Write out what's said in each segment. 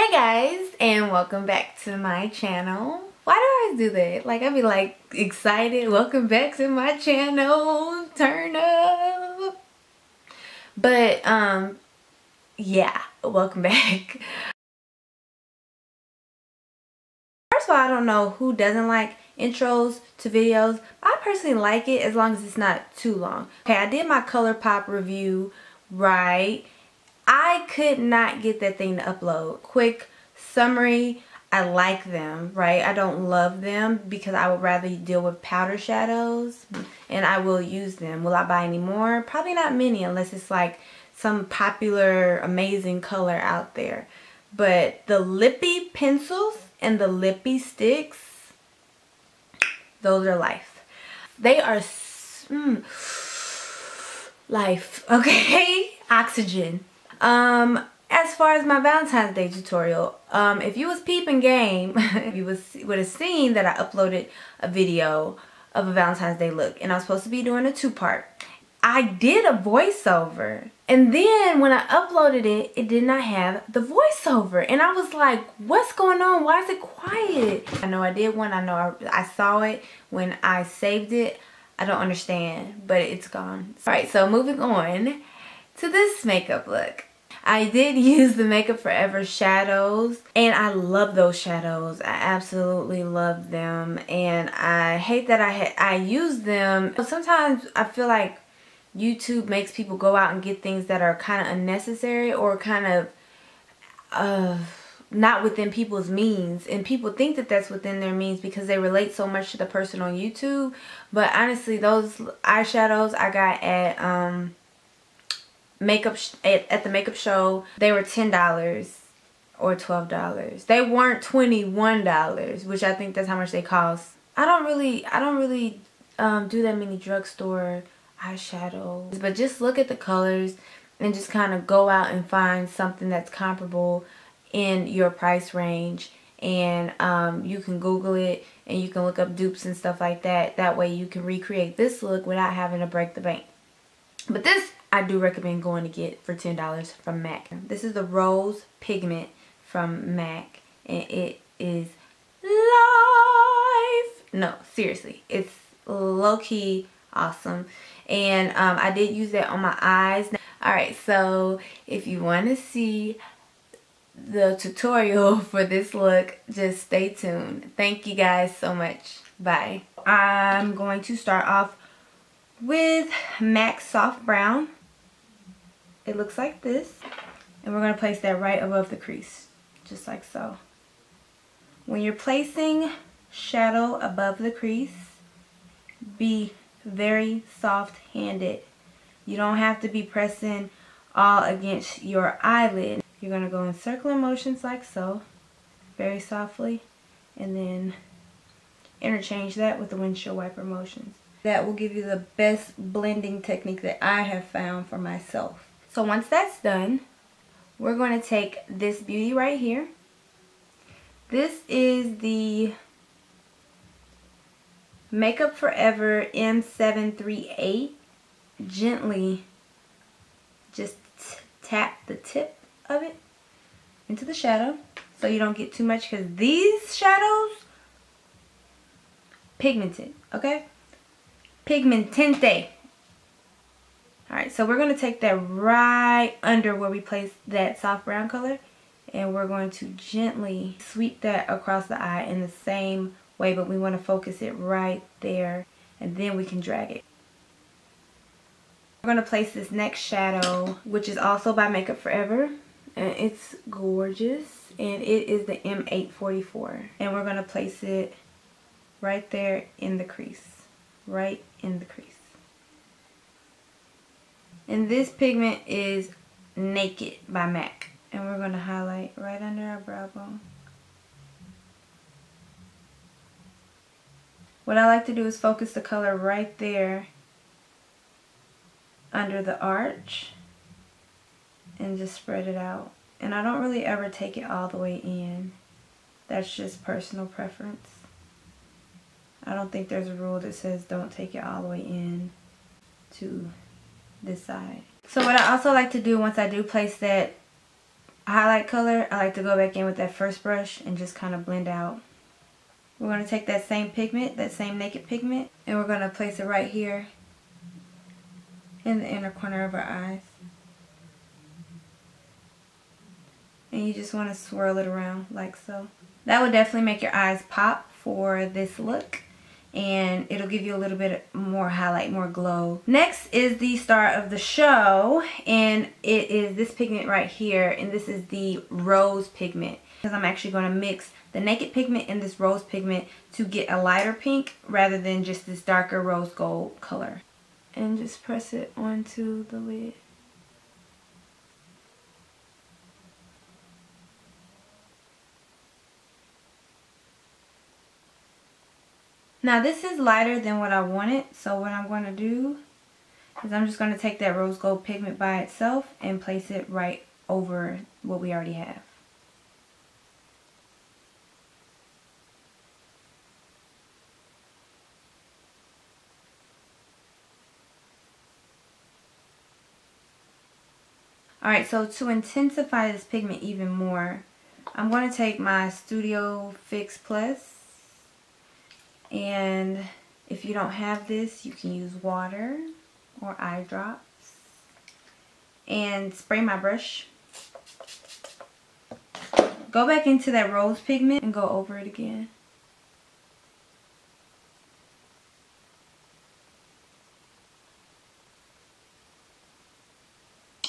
Hi guys, and welcome back to my channel. Why do I do that? Like, I be like excited, welcome back to my channel, turn up. But yeah, welcome back. First of all, I don't know who doesn't like intros to videos. I personally like it as long as it's not too long. Okay, I did my ColourPop review, right? I could not get that thing to upload. Quick summary, I like them, right? I don't love them because I would rather deal with powder shadows, and I will use them. Will I buy any more? Probably not many unless it's like some popular amazing color out there. But the lippy pencils and the lippy sticks, those are life. They are life, okay? Oxygen. As far as my Valentine's Day tutorial, if you was peeping game, you would have seen that I uploaded a video of a Valentine's Day look, and I was supposed to be doing a two-part. I did a voiceover, and then when I uploaded it, it did not have the voiceover, and I was like, what's going on? Why is it quiet? I know I did one. I know I saw it when I saved it. I don't understand, but it's gone. Alright, so moving on to this makeup look. I did use the Makeup Forever shadows, and I love those shadows. I absolutely love them, and I hate that I use them. Sometimes I feel like YouTube makes people go out and get things that are kind of unnecessary or kind of not within people's means, and people think that that's within their means because they relate so much to the person on YouTube. But honestly, those eyeshadows I got at at the makeup show, they were $10 or $12. They weren't $21, which I think that's how much they cost. I don't really do that many drugstore eyeshadows, but just look at the colors and just kind of go out and find something that's comparable in your price range, and you can Google it and you can look up dupes and stuff like that. That way you can recreate this look without having to break the bank. But this I do recommend going to get for $10 from MAC. This is the Rose Pigment from MAC, and it is life. No, seriously, it's low-key awesome. And I did use that on my eyes. Alright, so if you want to see the tutorial for this look, just stay tuned. Thank you guys so much. Bye. I'm going to start off with MAC Soft Brown. It looks like this, and we're going to place that right above the crease, just like so. When you're placing shadow above the crease, be very soft-handed. You don't have to be pressing all against your eyelid. You're going to go in circular motions like so, very softly, and then interchange that with the windshield wiper motions. That will give you the best blending technique that I have found for myself. So once that's done, we're going to take this beauty right here. This is the Makeup Forever M738. Gently just tap the tip of it into the shadow so you don't get too much, because these shadows pigmented, okay? Pigmentente. Alright, so we're going to take that right under where we placed that soft brown color, and we're going to gently sweep that across the eye in the same way, but we want to focus it right there, and then we can drag it. We're going to place this next shadow, which is also by Makeup Forever, and it's gorgeous, and it is the M844, and we're going to place it right there in the crease, right in the crease. And this pigment is Naked by MAC. And we're going to highlight right under our brow bone. What I like to do is focus the color right there under the arch and just spread it out. And I don't really ever take it all the way in. That's just personal preference. I don't think there's a rule that says don't take it all the way in to this side. So what I also like to do once I do place that highlight color, I like to go back in with that first brush and just kind of blend out. We're going to take that same pigment, that same naked pigment, and we're going to place it right here in the inner corner of our eyes. And you just want to swirl it around like so. That would definitely make your eyes pop for this look. And it'll give you a little bit more highlight, more glow. Next is the star of the show. And it is this pigment right here. And this is the rose pigment. Because I'm actually going to mix the naked pigment and this rose pigment to get a lighter pink rather than just this darker rose gold color. And just press it onto the lid. Now this is lighter than what I wanted, so what I'm going to do is I'm just going to take that rose gold pigment by itself and place it right over what we already have. Alright, so to intensify this pigment even more, I'm going to take my Studio Fix Plus. And if you don't have this, you can use water or eye drops. And spray my brush. Go back into that rose pigment and go over it again.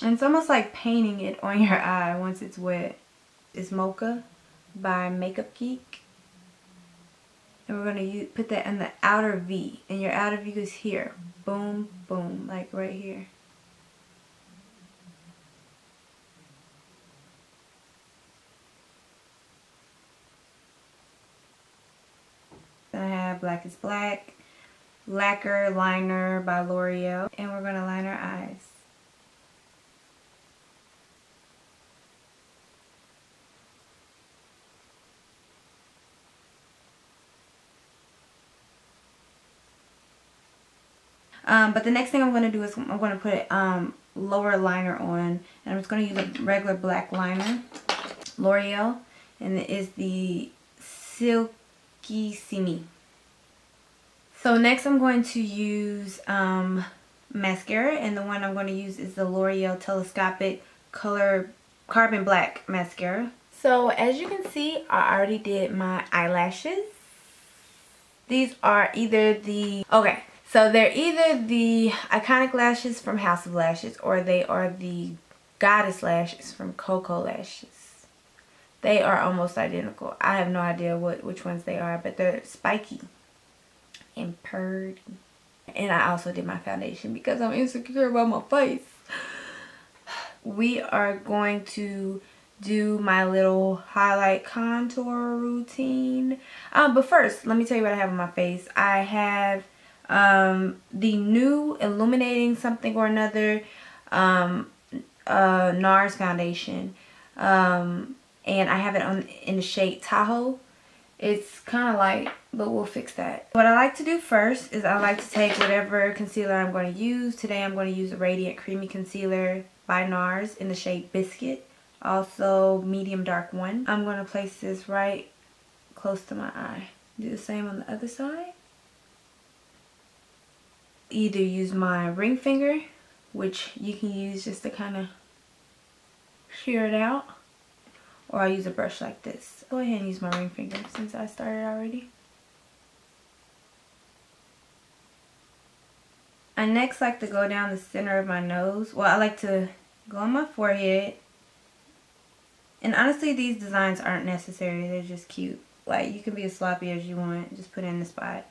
And it's almost like painting it on your eye once it's wet. It's Mocha by Makeup Geek. And we're going to put that in the outer V. And your outer V is here. Boom, boom, like right here. Then I have Blackest Black, Laquer Liner by Loreal. And we're going to line our eyes. But the next thing I'm going to do is I'm going to put lower liner on. And I'm just going to use a regular black liner. L'Oreal. And it is the Silky Simi. So next I'm going to use mascara. And the one I'm going to use is the L'Oreal Telescopic Color Carbon Black Mascara. So as you can see, I already did my eyelashes. These are either the... Okay. So they're either the Iconic Lashes from House of Lashes or they are the Goddess Lashes from Coco Lashes. They are almost identical. I have no idea which ones they are, but they're spiky and purdy. And I also did my foundation because I'm insecure about my face. We are going to do my little highlight contour routine. But first, let me tell you what I have on my face. I have the new Illuminating Something or Another Nars foundation, and I have it in the shade Tahoe. It's kind of light, but we'll fix that. What I like to do first is I like to take whatever concealer I'm going to use. Today I'm going to use a Radiant Creamy Concealer by Nars in the shade Biscuit, also medium dark one. I'm going to place this right close to my eye. Do the same on the other side. Either use my ring finger, which you can use just to kind of shear it out, or I'll use a brush like this. Go ahead and use my ring finger since I started already. I next like to go down the center of my nose. Well, I like to go on my forehead. And honestly, these designs aren't necessary. They're just cute. Like, you can be as sloppy as you want. Just put it in the spot.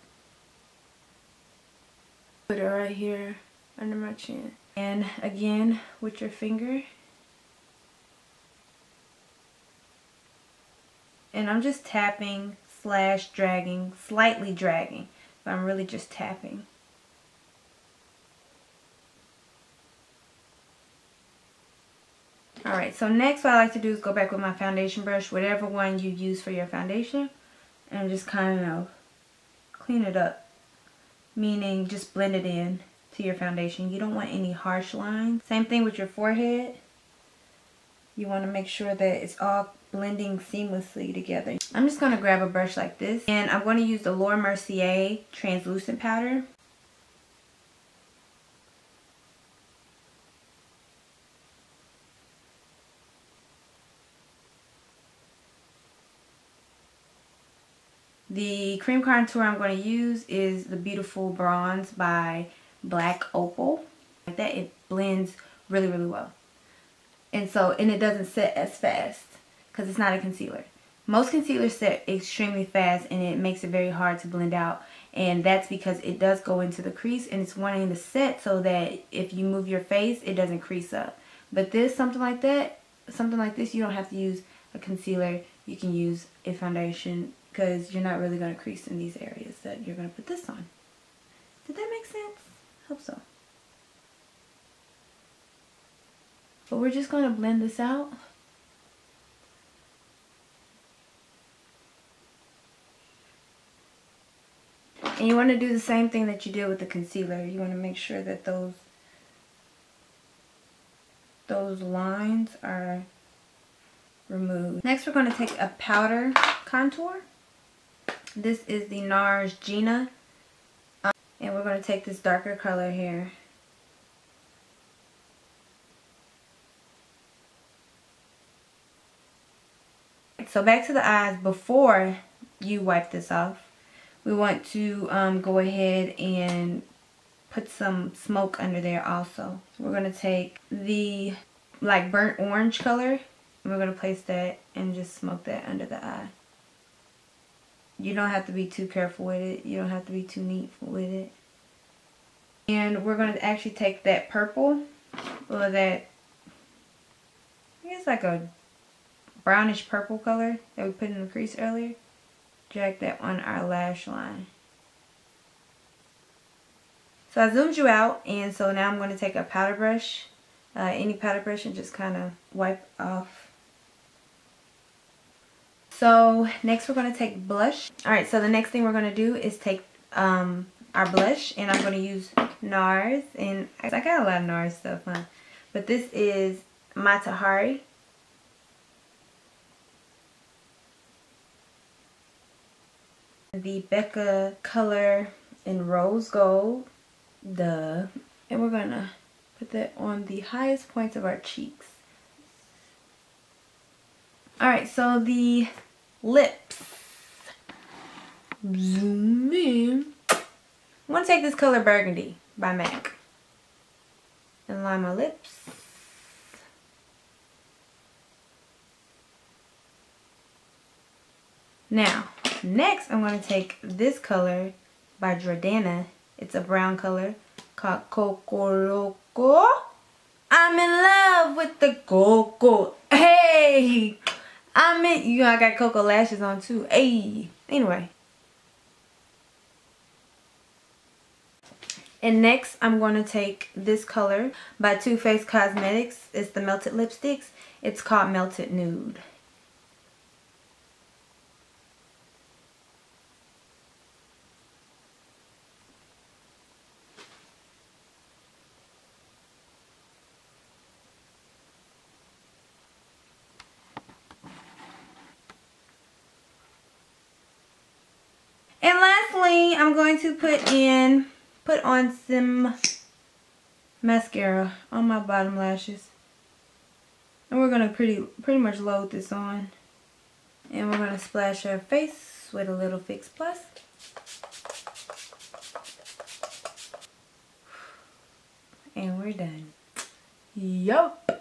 Put it right here under my chin. And again, with your finger. And I'm just tapping / dragging, slightly dragging. But I'm really just tapping. Alright, so next what I like to do is go back with my foundation brush, whatever one you use for your foundation, and just kind of clean it up. Meaning just blend it in to your foundation. You don't want any harsh lines. Same thing with your forehead. You want to make sure that it's all blending seamlessly together. I'm just going to grab a brush like this, and I'm going to use the Mercier translucent powder. The cream contour I'm going to use is the Beautiful Bronze by Black Opal. Like that, it blends really, really well. And it doesn't set as fast because it's not a concealer. Most concealers set extremely fast and it makes it very hard to blend out. And that's because it does go into the crease and it's wanting to set so that if you move your face, it doesn't crease up. But something like this, you don't have to use a concealer. You can use a foundation because you're not really going to crease in these areas that you're going to put this on. Did that make sense? Hope so. But we're just going to blend this out. And you want to do the same thing that you did with the concealer. You want to make sure that those lines are removed. Next, we're going to take a powder contour. This is the Nars Geinah. And we're going to take this darker color here. So back to the eyes, before you wipe this off, we want to go ahead and put some smoke under there also. So we're going to take the like burnt orange color and we're going to place that and just smoke that under the eye. You don't have to be too careful with it. You don't have to be too neat with it. And we're going to actually take that purple, or that, I guess like a brownish purple color that we put in the crease earlier. Drag that on our lash line. So I zoomed you out, and so now I'm going to take a powder brush, any powder brush, and just kind of wipe off. So next we're going to take blush. Alright, so the next thing we're going to do is take our blush, and I'm going to use Nars, and I got a lot of Nars stuff, huh? But this is my Tahoe. The Becca color in rose gold, and we're gonna put that on the highest points of our cheeks. Alright, so the lips, zoom in. I'm gonna take this color Burgandy by MAC and line my lips. Now, next I'm going to take this color by Jordana. It's a brown color called Coco Loco. I'm in love with the Coco. Hey! I got Coco lashes on too. Hey! Anyway. And next I'm going to take this color by Too Faced Cosmetics. It's the Melted Lipsticks. It's called Melted Nude. And lastly, I'm going to put on some mascara on my bottom lashes. And we're going to pretty much load this on. And we're going to splash our face with a little Fix Plus. And we're done. Yup.